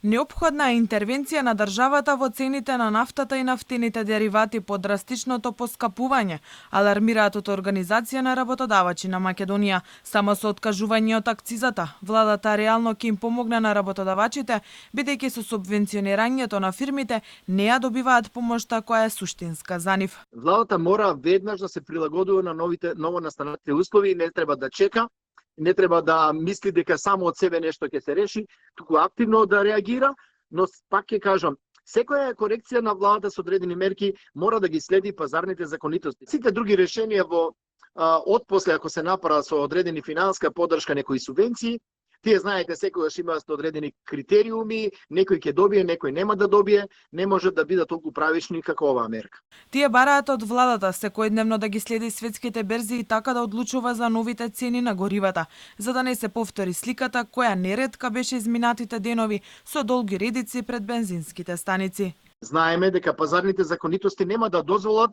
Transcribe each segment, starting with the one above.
Неопходна е интервенција на државата во цените на нафтата и нафтените деривати по драстичното поскапување, алармираат од Организација на работодавачи на Македонија. Само со откажување од акцизата, владата реално ќе им помогне на работодавачите, бидејќи со субвенционирањето на фирмите не ја добиваат помошта која е суштинска за нив. Владата мора веднаш да се прилагодува на новонастанатите услови, не треба да чека, не треба да мисли дека само од себе нешто ќе се реши, туку активно да реагира, но пак ќе кажам, секоја корекција на владата со одредени мерки мора да ги следи пазарните законитости. Сите други решенија во отпосле, ако се направа со одредени финансска поддршка, некои субвенции, тие знаете секогаш имаат одредени критериуми, некој ќе добие, некој нема да добие, не може да бидат толку правични како оваа мерка. Тие бараат од владата секојдневно да ги следи светските берзи и така да одлучува за новите цени на горивата, за да не се повтори сликата која неретка беше изминатите денови со долги редици пред бензинските станици. Знаеме дека пазарните законитости нема да дозволат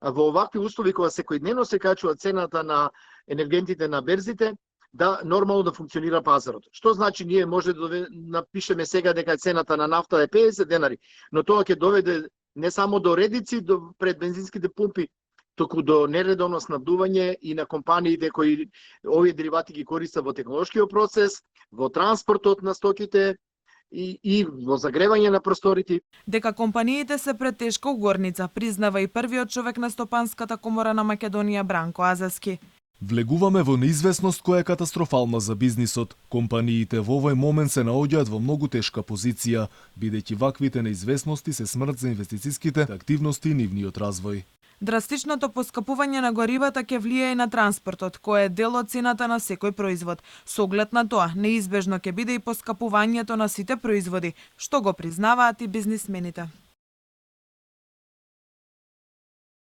во овакви услови кога секојдневно се качува цената на енергентите на берзите, да нормално да функционира пазарот. Што значи ние може да напишеме сега дека цената на нафта е 50 денари, но тоа ќе доведе не само до редици пред бензинските пумпи, туку до нередовно снабдување и на компаниите кои овие деривати ги користат во технолошкиот процес, во транспортот на стоките и во загревање на просторите. Дека компаниите се пред тешка угорница, признава и првиот човек на Стопанската комора на Македонија Бранко Азески. Влегуваме во неизвестност која е катастрофална за бизнисот. Компаниите во овој момент се наоѓаат во многу тешка позиција, бидејќи ваквите неизвестности се смрт за инвестициските активности и нивниот развој. Драстичното поскапување на горивата ќе влијае и на транспортот, кој е дел од цената на секој производ. Со оглед на тоа, неизбежно ќе биде и поскапувањето на сите производи, што го признаваат и бизнисмените.